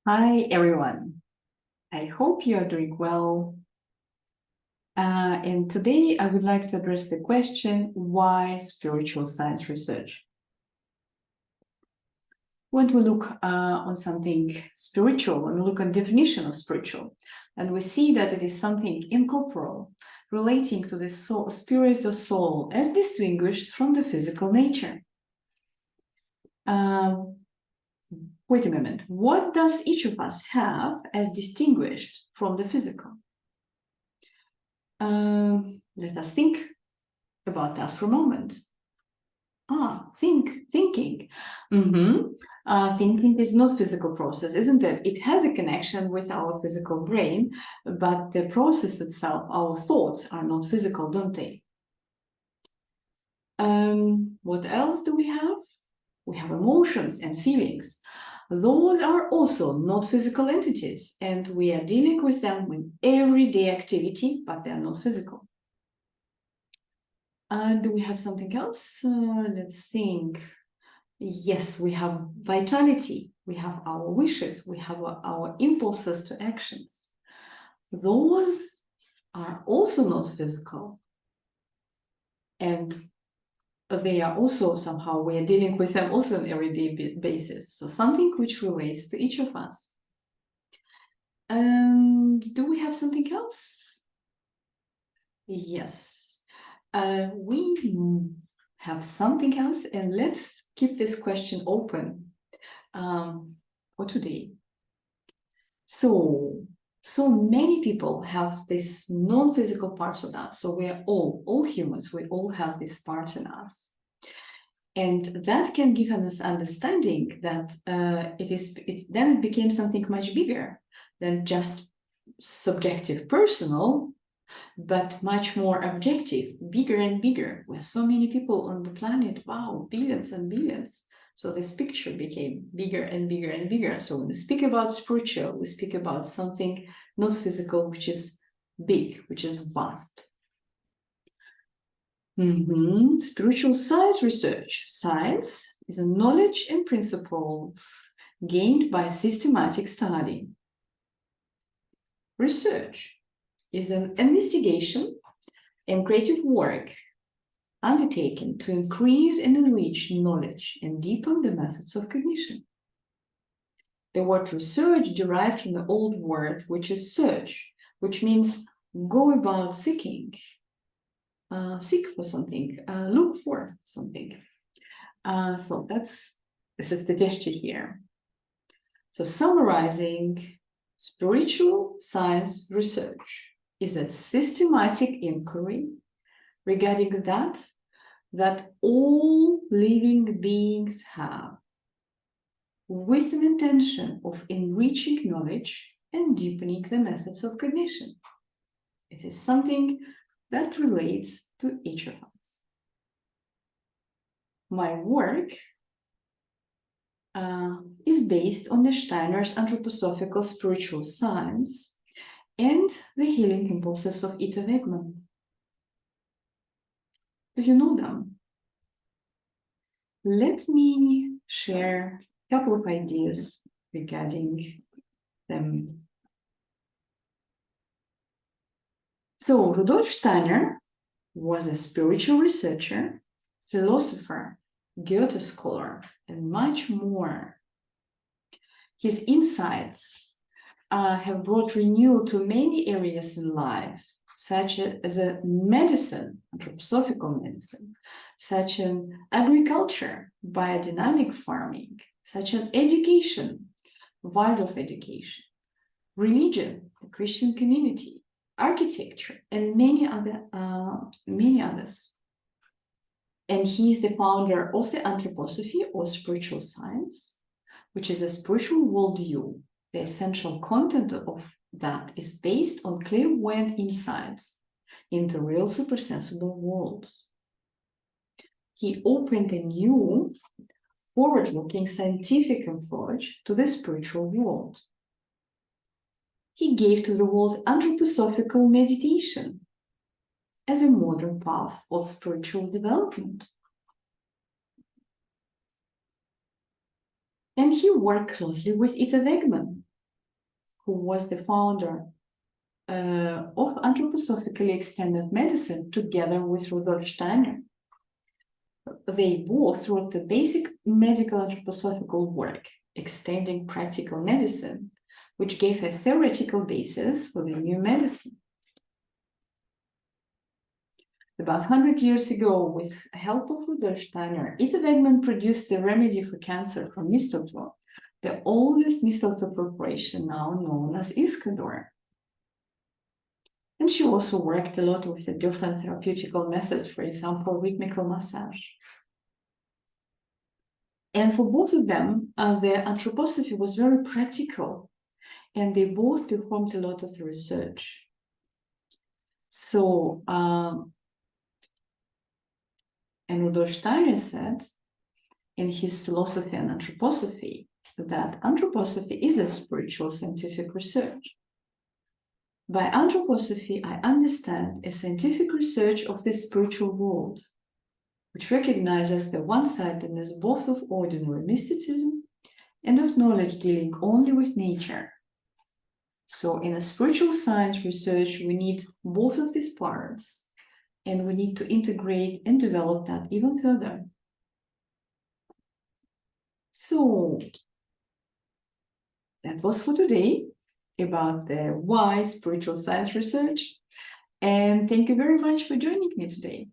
Hi, everyone. I hope you are doing well. And today I would like to address the question, why spiritual science research? When we look on something spiritual, when we look on definition of spiritual, and we see that it is something incorporeal, relating to the soul, spirit or soul, as distinguished from the physical nature. Wait a moment, what does each of us have as distinguished from the physical? Let us think about that for a moment. Thinking. Thinking is not physical process, isn't it? It has a connection with our physical brain, but the process itself, our thoughts are not physical, don't they? What else do we have? We have emotions and feelings. Those are also not physical entities, and we are dealing with them with everyday activity, but they are not physical. Do we have something else? Let's think. Yes, we have vitality, we have our wishes, we have our impulses to actions. Those are also not physical. And they are also somehow, we are dealing with them also on an everyday basis. So something which relates to each of us. Do we have something else? Yes. We have something else, and let's keep this question open for today. So many people have these non-physical parts of that. So we are all humans, we all have these parts in us. And that can give us understanding that then it became something much bigger than just subjective, personal, but much more objective, bigger and bigger. We have so many people on the planet, wow, billions and billions. So this picture became bigger and bigger and bigger. So when we speak about spiritual, we speak about something not physical, which is big, which is vast. Spiritual science research. Science is a knowledge and principles gained by systematic study. Research is an investigation and creative work undertaken to increase and enrich knowledge and deepen the methods of cognition. The word research derived from the old word, which is search, which means go about seeking, seek for something, look for something. So this is the gesture here. So summarizing, spiritual science research is a systematic inquiry regarding that all living beings have, with an intention of enriching knowledge and deepening the methods of cognition. It is something that relates to each of us. My work is based on the Steiner's anthroposophical spiritual science and the healing impulses of Ita Wegman. Do you know them? Let me share a couple of ideas regarding them. So Rudolf Steiner was a spiritual researcher, philosopher, Goethe scholar, and much more. His insights have brought renewal to many areas in life, such as a medicine, anthroposophical medicine, such as agriculture, biodynamic farming, such as education, Waldorf education, religion, the Christian community, architecture, and many others. And he is the founder of the anthroposophy, or spiritual science, which is a spiritual worldview. The essential content of that is based on clairvoyant insights into real supersensible worlds. He opened a new, forward-looking scientific approach to the spiritual world. He gave to the world anthroposophical meditation as a modern path of spiritual development. And he worked closely with Ita Wegman who was the founder of anthroposophically extended medicine, together with Rudolf Steiner. They both wrote the basic medical anthroposophical work, Extending Practical Medicine, which gave a theoretical basis for the new medicine. About 100 years ago, with the help of Rudolf Steiner, Ita Wegman produced the remedy for cancer from mistletoe, the oldest mistletoe preparation now known as Iscador. And she also worked a lot with the different therapeutical methods, for example, rhythmical massage. And for both of them, the anthroposophy was very practical, and they both performed a lot of the research. So, and Rudolf Steiner said in his Philosophy and Anthroposophy that anthroposophy is a spiritual scientific research. By anthroposophy, I understand a scientific research of the spiritual world, which recognizes the one-sidedness both of ordinary mysticism and of knowledge dealing only with nature. So in a spiritual science research, we need both of these parts, and we need to integrate and develop that even further. So that was for today about the why spiritual science research. And thank you very much for joining me today.